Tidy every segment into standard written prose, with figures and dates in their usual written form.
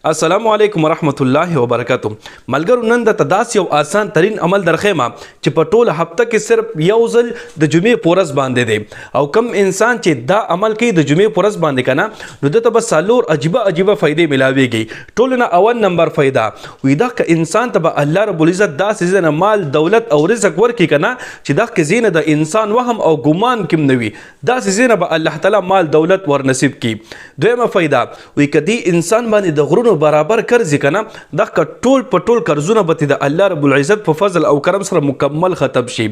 السلام علیکم ورحمت الله وبرکاتو. ملګرو نن د تداس یو آسان ترین عمل درخېما چې په ټوله هفته کې صرف یو ځل د جمعې پورس باندې دی او کم انسان چې دا عمل کوي د جمعې پورس باندې کنه نو دته بس سالور عجیبه فائدې ملاويږي. ټولنه اول نمبر فائدہ وي دا ک انسان ته الله رب العزت دا سيزنه مال دولت او رزق ورکي کنه چې دا ک زینه د انسان وهم او ګمان کم نوي دا سيزنه به الله تعالی مال دولت ور نصیب کی. دویمه فائدہ وي کدي انسان باندې د غرونو برابر قرض کنه دا ټول په ټول قرضونه به د الله رب العزت په فضل او کرم سره مکمل ختم شي.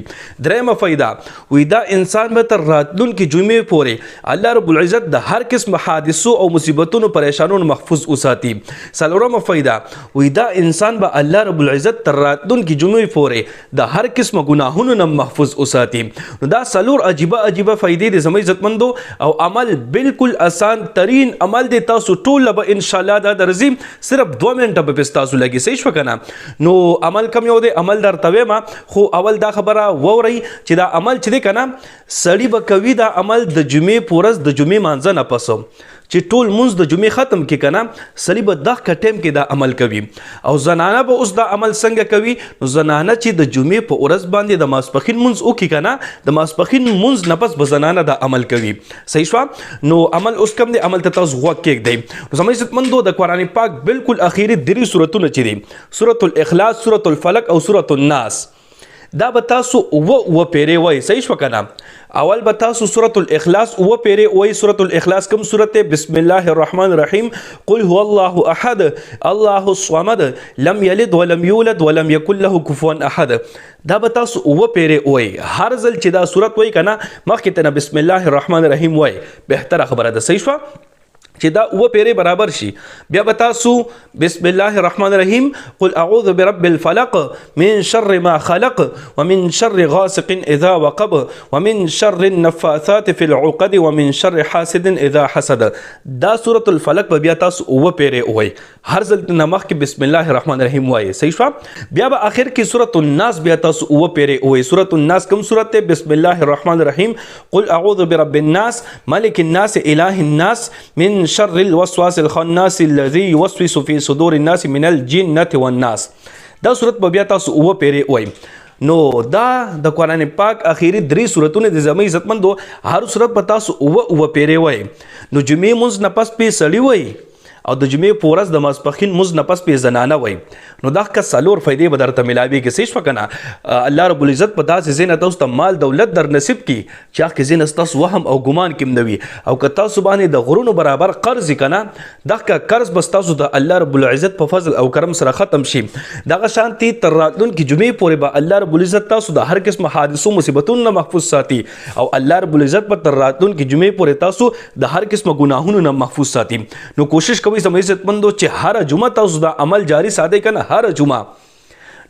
دریمه فائدہ وي دا انسان به تر راتلونکي جمعې پورې الله رب العزت د هر قسم حادثو او مصیبتونو پریشانونو محفوظ وساتي. څلورمه فائدہ وي دا انسان به الله رب العزت تر راتلونکي جمعې پورې د هر قسم ګناهونو نه محفوظ وساتي. نو دا څلور عجیبه فائدې د زموږ عزتمندو او عمل بالکل آسان ترین عمل دی. تاسو ټول به ان شاء الله دا درځي صرف 2 منټه به تاسو لګي صحیح شو کنه. نو عمل کم یو دی عمل درته ما خو اول دا خبره ووري چې دا عمل چې دی کنه سړی به کوي دا عمل د جمعې پورس د جمعې مانځه نه پسو چې ټول منځ د جمعې ختم کې کنه سړی به دغه ټیم کې دا عمل کوي او زنانه به اوس دا عمل څنګه کوي. نو زنانه چې د جمعې په ورځ باندې د ماسپخین منځ وکي کنه د ماسپخین منځ نه پس به زنانه دا عمل کوي صحیح شو. نو عمل اوس کم دی عمل ته تاسو غوږ کېږدئ. نو زموږ عزتمندو د قرآن پاک بالکل اخیری درې سورتونه چې دي سورۃ الاخلاص سورۃ الفلق او سورۃ الناس دا به تاسو و پیری وای صحیح شو کنه. اول به تاسو سورۃ الاخلاص و پیری وای. سورۃ الاخلاص کوم سورته بسم الله الرحمن الرحیم قل هو الله احد الله الصمد لم يلد ولم يولد ولم يكن له كفوا احد. دا به تاسو و پیری وای هر ځل چې دا سورۃ وای کنه مخکې ته بسم الله الرحمن الرحیم وای بهتره خبره ده صحیح شو چې دا و پیری برابر شي. بیا به تاسو بسم الله الرحمن الرحیم قل اعوذ برب الفلق من شر ما خلق ومن شر غاسق اذا وقب ومن شر النفاثات في العقد ومن شر حاسد اذا حسد. دا سورۃ الفلق به بیا تاسو و پیری وای هر ځل نمخ کې بسم الله الرحمن الرحیم وای صحیح شو. بیا به اخر کې سورۃ الناس بیا تاسو و پیری وای. سورۃ الناس کوم سورته بسم الله الرحمن الرحیم قل اعوذ برب الناس ملك الناس اله الناس من شر الوسواس الخناس الذي يوسوس في صدور الناس من الجنة والناس. دا صورت به بیا تاسو و پیری وای. نو دا د قرآن پاک اخیری 3 سورتونه د زموږ عزتمندو هر صورت به تاسو و پیری وای. نو جمعې منځ نه پس په سړی وای او د جمعې پورس د ماسپخین منځ نه پس په زنانه وای. نو دا که څلور فائدې به درته ملاويږي صحیح شو کنه. الله رب العزت په داسې زینه تاسو ته مال دولت در نصیب کی چې هغه زینه تاسو وهم او ګمان کم نوي او که تاسو باندې د غرونو برابر قرض کنه دغه قرض بس تاسو د الله رب العزت په فضل او کرم سره ختم شي. دغه شانتي تر راتلونکي جمعې پورې به الله رب العزت تاسو د هر قسم حادثو مصیبتونو نه محفوظ ساتي او الله رب العزت په تر راتلونکي جمعې پورې تاسو د هر قسم ګناهونو نه محفوظ ساتي. نو کوشش زموږ عزتمندو چې هر جمعه تاسو دا عمل جاری ساده کنه هر جمعه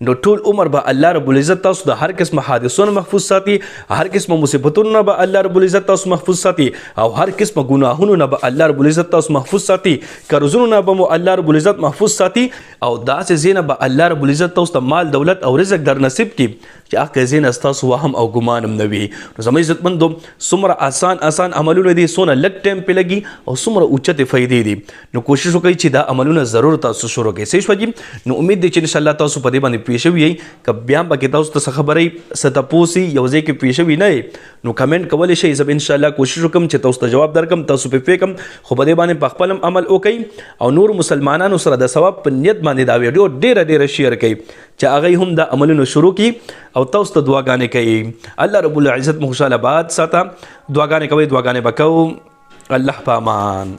نو ټول عمر به الله رب العزت تاسو د هر قسم حادثونو محفوظ ساتي هر قسم مصیبتونو به الله رب العزت تاسو محفوظ ساتي او هر قسم ګناهونو نه به الله رب العزت تاسو محفوظ ساتي قرضونو نه به الله رب العزت محفوظ ساتي او داسې زینه به الله رب العزت تاسو ته مال دولت او رزق در نصیب کی چې هغه زینه تاسو وهم او ګمان هم نوي. نو زموږ عزتمندو څومره آسان عملونه دي سونه لږ ټایم په لګي او څومره اوچته فائدې دي. نو کوشش وکړئ چې دا عملونه ضرور تاسو شروع کړئ صحیح شوږي. نو امید دي چې ان شاء الله تاسو په دې باندې پیښوي ک بیا به تاسو ته خبرې ستپوسی یو ځای کې پیښوي نه نو کمنټ کولای شئ. زه ان شاء الله کوشش وکم چې تاسو ته جواب درکم تاسو په فکم خو په دې باندې په خپل عمل وکړئ او نور مسلمانانو سره د ثواب په نیت باندې دا ویډیو ډیره شیر کړئ چې هغه هم د عملونو شروع کړي او تاسو ته دعاګانې کوي. الله رب العزت مو خوشاله باد ساته. دعاګانې کوي دعاګانې وکاو. الله پامان.